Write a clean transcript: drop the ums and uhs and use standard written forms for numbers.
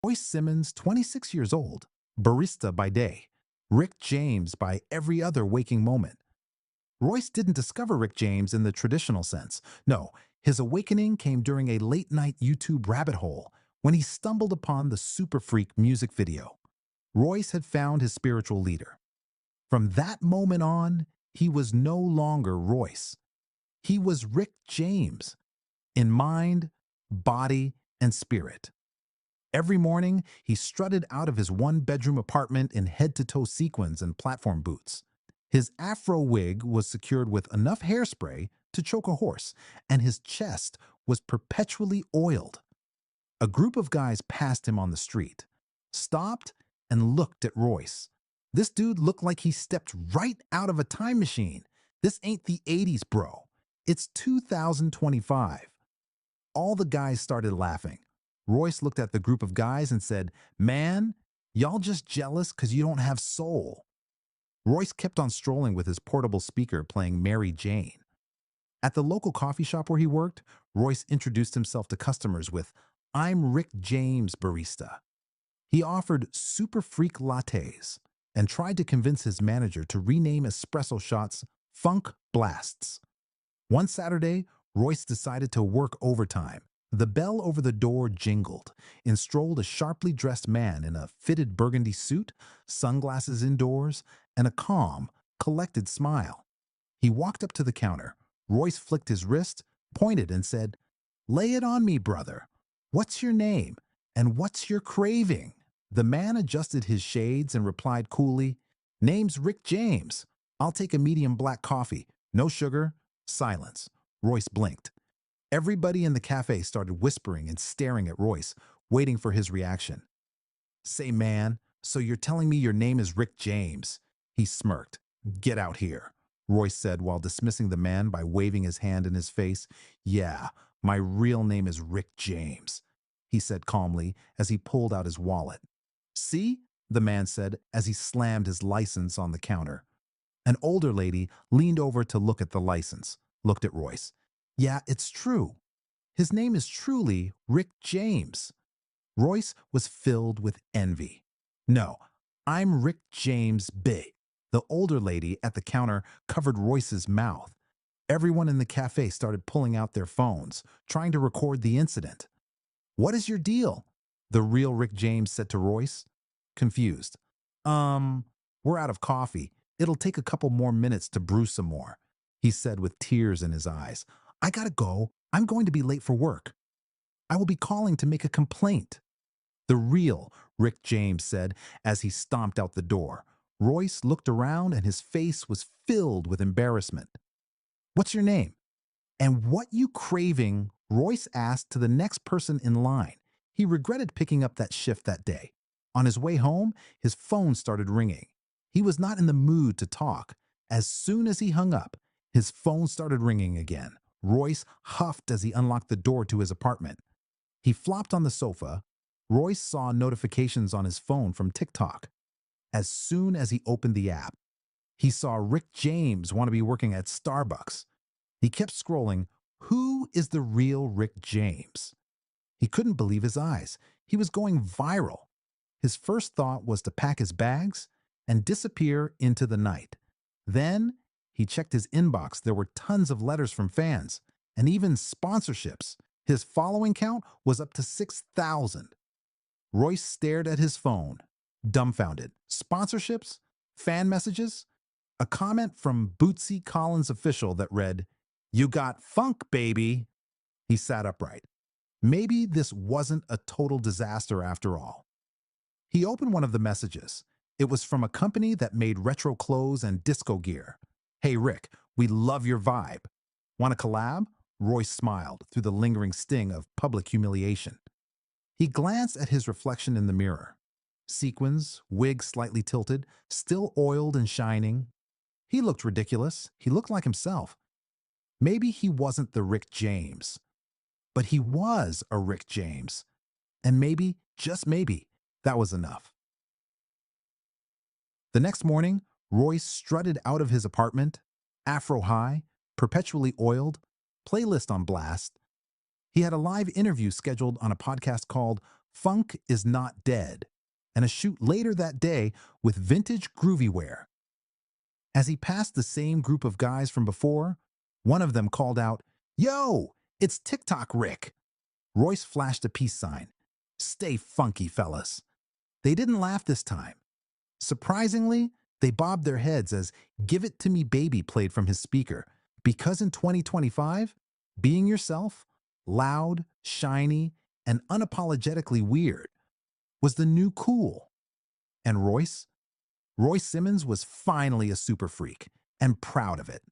Royce Simmons, 26 years old, barista by day, Rick James by every other waking moment. Royce didn't discover Rick James in the traditional sense. No, his awakening came during a late-night YouTube rabbit hole when he stumbled upon the Super Freak music video. Royce had found his spiritual leader. From that moment on, he was no longer Royce. He was Rick James, in mind, body, and spirit. Every morning, he strutted out of his one-bedroom apartment in head-to-toe sequins and platform boots. His afro wig was secured with enough hairspray to choke a horse, and his chest was perpetually oiled. A group of guys passed him on the street, stopped, and looked at Royce. This dude looked like he stepped right out of a time machine. This ain't the 80s, bro. It's 2025. All the guys started laughing. Royce looked at the group of guys and said, "Man, y'all just jealous because you don't have soul." Royce kept on strolling with his portable speaker playing Mary Jane. At the local coffee shop where he worked, Royce introduced himself to customers with, "I'm Rick James, barista." He offered super freak lattes and tried to convince his manager to rename espresso shots Funk Blasts. One Saturday, Royce decided to work overtime. The bell over the door jingled, and strolled a sharply dressed man in a fitted burgundy suit, sunglasses indoors, and a calm, collected smile. He walked up to the counter. Royce flicked his wrist, pointed, and said, "Lay it on me, brother. What's your name? And what's your craving?" The man adjusted his shades and replied coolly, "Name's Rick James. I'll take a medium black coffee. No sugar." Silence. Royce blinked. Everybody in the cafe started whispering and staring at Royce, waiting for his reaction. "Say, man, so you're telling me your name is Rick James?" He smirked. "Get out here," Royce said while dismissing the man by waving his hand in his face. "Yeah, my real name is Rick James," he said calmly as he pulled out his wallet. "See?" the man said as he slammed his license on the counter. An older lady leaned over to look at the license, looked at Royce. "Yeah, it's true. His name is truly Rick James." Royce was filled with envy. "No, I'm Rick James B." The older lady at the counter covered Royce's mouth. Everyone in the cafe started pulling out their phones, trying to record the incident. "What is your deal?" the real Rick James said to Royce, confused. We're out of coffee. It'll take a couple more minutes to brew some more," he said with tears in his eyes. "I gotta go. I'm going to be late for work. I will be calling to make a complaint." The real Rick James said as he stomped out the door. Royce looked around and his face was filled with embarrassment. "What's your name? And what you craving?" Royce asked to the next person in line. He regretted picking up that shift that day. On his way home, his phone started ringing. He was not in the mood to talk. As soon as he hung up, his phone started ringing again. Royce huffed as he unlocked the door to his apartment. He flopped on the sofa. Royce saw notifications on his phone from TikTok. As soon as he opened the app, he saw Rick James want to be working at Starbucks. He kept scrolling. Who is the real Rick James? He couldn't believe his eyes. He was going viral. His first thought was to pack his bags and disappear into the night. Then he checked his inbox. There were tons of letters from fans and even sponsorships. His following count was up to 6,000. Royce stared at his phone, dumbfounded. Sponsorships? Fan messages? A comment from Bootsy Collins official that read, "You got funk, baby." He sat upright. Maybe this wasn't a total disaster after all. He opened one of the messages. It was from a company that made retro clothes and disco gear. "Hey Rick, we love your vibe. Want to collab?" Royce smiled through the lingering sting of public humiliation. He glanced at his reflection in the mirror. Sequins, wig slightly tilted, still oiled and shining. He looked ridiculous. He looked like himself. Maybe he wasn't the Rick James, but he was a Rick James. And maybe, just maybe, that was enough. The next morning, Royce strutted out of his apartment, afro high, perpetually oiled, playlist on blast. He had a live interview scheduled on a podcast called Funk is Not Dead, and a shoot later that day with vintage groovy wear. As he passed the same group of guys from before, one of them called out, "Yo, it's TikTok Rick." Royce flashed a peace sign. "Stay funky, fellas." They didn't laugh this time. Surprisingly, they bobbed their heads as "Give It To Me Baby" played from his speaker, because in 2025, being yourself, loud, shiny, and unapologetically weird, was the new cool. And Royce Simmons was finally a super freak, and proud of it.